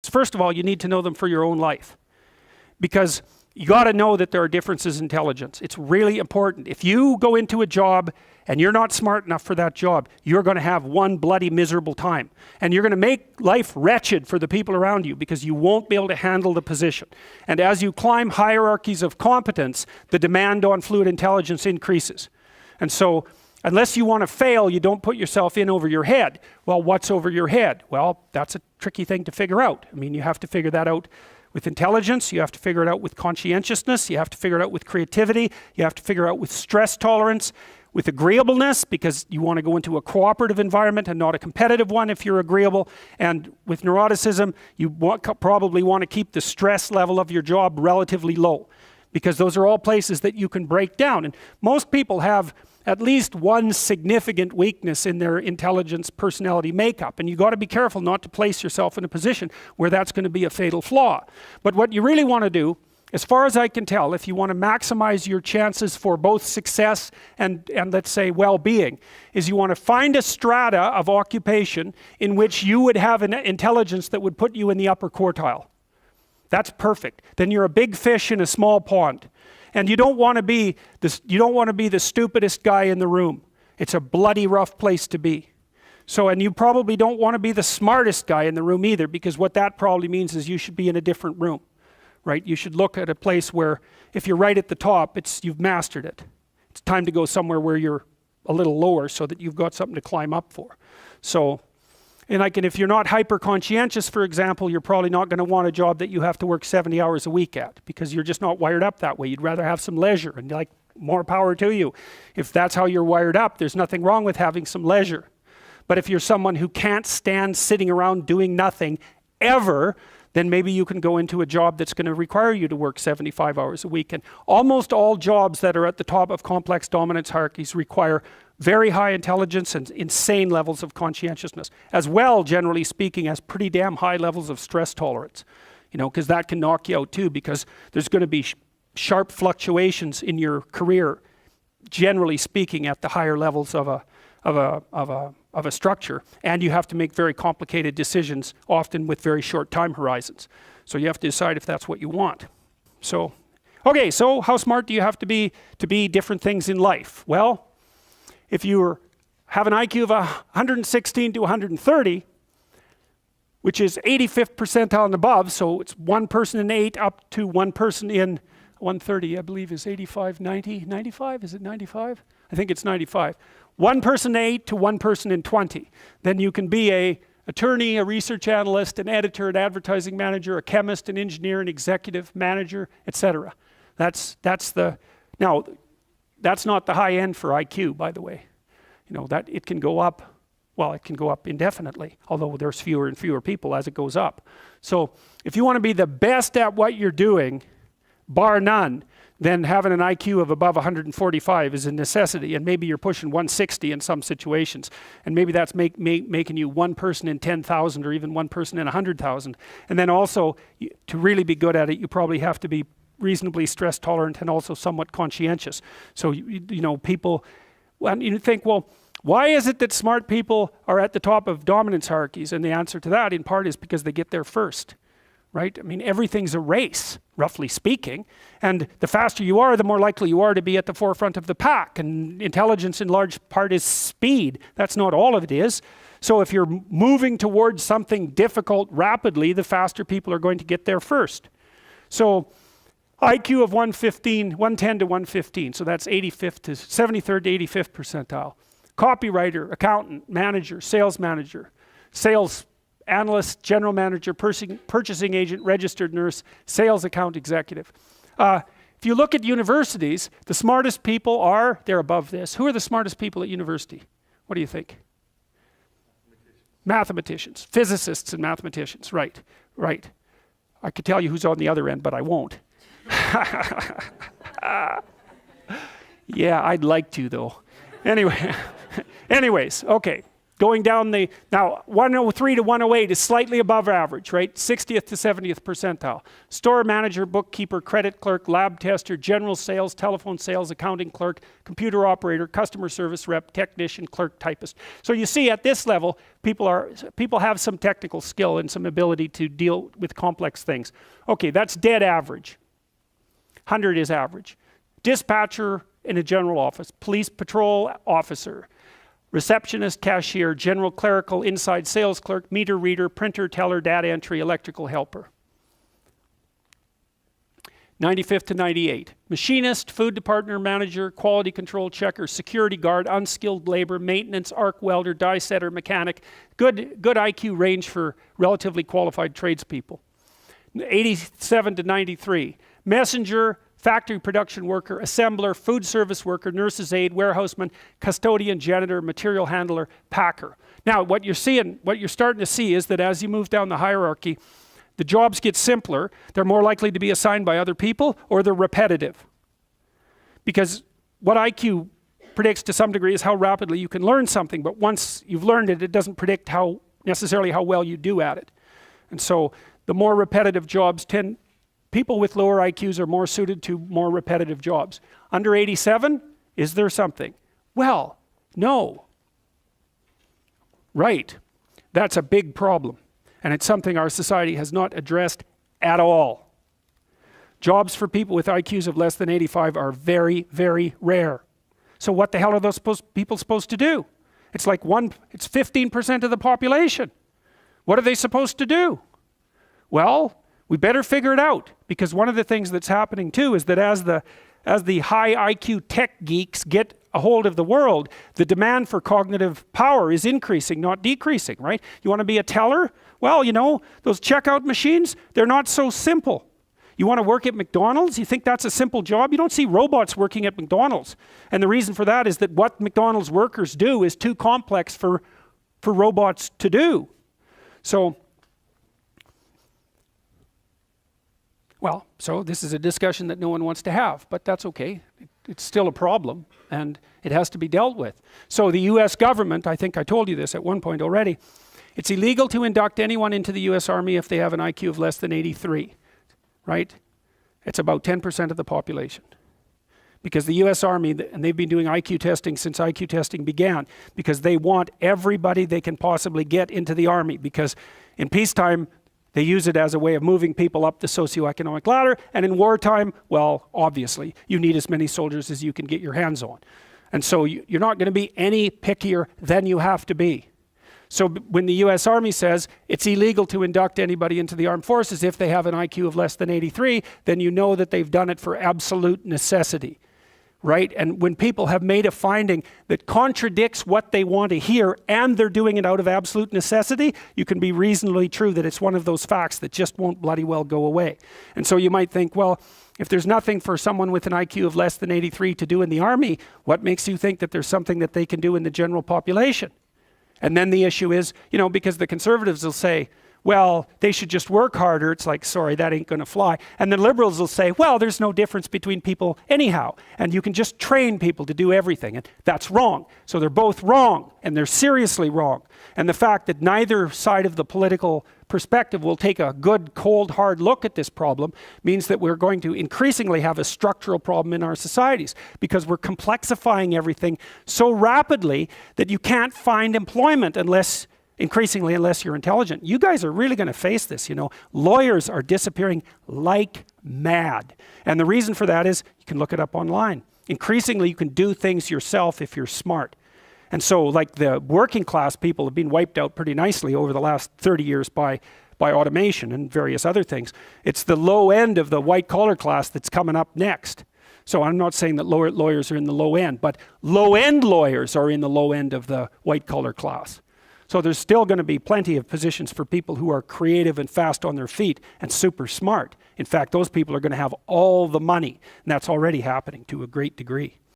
First of all, you need to know them for your own life. Because you got to know that there are differences in intelligence. It's really important. If you go into a job and you're not smart enough for that job, you're going to have one bloody miserable time. And you're going to make life wretched for the people around you because you won't be able to handle the position. And as you climb hierarchies of competence, the demand on fluid intelligence increases. And so, unless you want to fail, you don't put yourself in over your head. Well, what's over your head? Well, that's a tricky thing to figure out. I mean, you have to figure that out with intelligence, you have to figure it out with conscientiousness, you have to figure it out with creativity, you have to figure out with stress tolerance, with agreeableness, because you want to go into a cooperative environment and not a competitive one if you're agreeable, and with neuroticism, you probably want to keep the stress level of your job relatively low, because those are all places that you can break down. And most people have at least one significant weakness in their intelligence personality makeup, and you got to be careful not to place yourself in a position where that's going to be a fatal flaw. But what you really want to do, as far as I can tell, if you want to maximize your chances for both success and let's say well-being, is you want to find a strata of occupation in which you would have an intelligence that would put you in the upper quartile. That's perfect. Then you're a big fish in a small pond. And you don't want to be the stupidest guy in the room. It's a bloody rough place to be. So, and you probably don't want to be the smartest guy in the room either, because what that probably means is you should be in a different room, right? You should look at a place where if you're right at the top, you've mastered it. It's time to go somewhere where you're a little lower so that you've got something to climb up for. So, and if you're not hyper conscientious, for example, you're probably not going to want a job that you have to work 70 hours a week at, because you're just not wired up that way. You'd rather have some leisure, and like, more power to you. If that's how you're wired up, there's nothing wrong with having some leisure. But if you're someone who can't stand sitting around doing nothing ever, then maybe you can go into a job that's going to require you to work 75 hours a week. And almost all jobs that are at the top of complex dominance hierarchies require very high intelligence and insane levels of conscientiousness, as well, generally speaking, as pretty damn high levels of stress tolerance. You know, because that can knock you out too, because there's going to be sharp fluctuations in your career, generally speaking, at the higher levels of a structure, and you have to make very complicated decisions, often with very short time horizons. So you have to decide if that's what you want. So, okay, so how smart do you have to be different things in life? Well, if you have an IQ of 116 to 130, which is 85th percentile and above, so it's one person in 8 up to one person in 130, I believe is 85, 90, 95, is it 95? I think it's 95. One person in 8 to one person in 20. Then you can be an attorney, a research analyst, an editor, an advertising manager, a chemist, an engineer, an executive manager, etc. Now, that's not the high end for IQ, by the way. You know, that it can go up, well, it can go up indefinitely, although there's fewer and fewer people as it goes up. So if you want to be the best at what you're doing, bar none, then having an IQ of above 145 is a necessity, and maybe you're pushing 160 in some situations, and maybe that's making you one person in 10,000 or even one person in 100,000. And then also, to really be good at it, you probably have to be reasonably stress tolerant and also somewhat conscientious. So, you know, people, when you think, well, why is it that smart people are at the top of dominance hierarchies? And the answer to that, in part, is because they get there first, right? I mean, everything's a race, roughly speaking, and the faster you are, the more likely you are to be at the forefront of the pack, and intelligence in large part is speed. That's not all of it is. So if you're moving towards something difficult rapidly, the faster people are going to get there first. So IQ of 110 to 115, so that's 85th to 73rd to 85th percentile. Copywriter, accountant, manager, sales analyst, general manager, purchasing agent, registered nurse, sales account executive. If you look at universities, the smartest people they're above this. Who are the smartest people at university? What do you think? Mathematicians, physicists and mathematicians, right. I could tell you who's on the other end, but I won't. Yeah, I'd like to though. Anyways, okay. Going down the, now 103 to 108 is slightly above average, right? 60th to 70th percentile. Store manager, bookkeeper, credit clerk, lab tester, general sales, telephone sales, accounting clerk, computer operator, customer service rep, technician, clerk, typist. So you see at this level, people have some technical skill and some ability to deal with complex things. Okay, that's dead average. 100 is average. Dispatcher in a general office, police patrol officer, receptionist, cashier, general clerical, inside sales clerk, meter reader, printer, teller, data entry, electrical helper. 95th to 98. Machinist, food department manager, quality control checker, security guard, unskilled labor, maintenance, arc welder, die setter, mechanic. Good IQ range for relatively qualified tradespeople. 87 to 93. Messenger, factory production worker, assembler, food service worker, nurse's aide, warehouseman, custodian, janitor, material handler, packer. Now, what you're starting to see is that as you move down the hierarchy, the jobs get simpler. They're more likely to be assigned by other people, or they're repetitive. Because what IQ predicts to some degree is how rapidly you can learn something, but once you've learned it, it doesn't predict necessarily how well you do at it. And so the more repetitive jobs people with lower IQs are more suited to more repetitive jobs. Under 87, is there something? Well, no. Right. That's a big problem. And it's something our society has not addressed at all. Jobs for people with IQs of less than 85 are very, very rare. So what the hell are those people supposed to do? It's 15% of the population. What are they supposed to do? Well, we better figure it out, because one of the things that's happening too is that as the high IQ tech geeks get a hold of the world, the demand for cognitive power is increasing, not decreasing, right? You want to be a teller? Well, you know, those checkout machines, they're not so simple. You want to work at McDonald's? You think that's a simple job? You don't see robots working at McDonald's. And the reason for that is that what McDonald's workers do is too complex for robots to do. So this is a discussion that no one wants to have, but that's okay. It's still a problem, and it has to be dealt with. So the US government, I think I told you this at one point already, it's illegal to induct anyone into the US Army if they have an IQ of less than 83, right? It's about 10% of the population. Because the US Army, and they've been doing IQ testing since IQ testing began, because they want everybody they can possibly get into the Army, because in peacetime, they use it as a way of moving people up the socioeconomic ladder, and in wartime, well, obviously, you need as many soldiers as you can get your hands on. And so you're not going to be any pickier than you have to be. So when the US Army says it's illegal to induct anybody into the armed forces if they have an IQ of less than 83, then you know that they've done it for absolute necessity. Right? And when people have made a finding that contradicts what they want to hear, and they're doing it out of absolute necessity, you can be reasonably true that it's one of those facts that just won't bloody well go away. And so you might think, well, if there's nothing for someone with an IQ of less than 83 to do in the Army, what makes you think that there's something that they can do in the general population? And then the issue is, you know, because the conservatives will say, well, they should just work harder. It's like, sorry, that ain't going to fly. And the liberals will say, well, there's no difference between people anyhow, and you can just train people to do everything. And that's wrong. So they're both wrong, and they're seriously wrong. And the fact that neither side of the political perspective will take a good, cold, hard look at this problem means that we're going to increasingly have a structural problem in our societies, because we're complexifying everything so rapidly that you can't find employment unless you're intelligent. You guys are really going to face this, you know. Lawyers are disappearing like mad. And the reason for that is, you can look it up online. Increasingly, you can do things yourself if you're smart. And so, like, the working class people have been wiped out pretty nicely over the last 30 years by automation and various other things. It's the low end of the white collar class that's coming up next. So I'm not saying that lawyers are in the low end, but low end lawyers are in the low end of the white collar class. So there's still going to be plenty of positions for people who are creative and fast on their feet and super smart. In fact, those people are going to have all the money, and that's already happening to a great degree.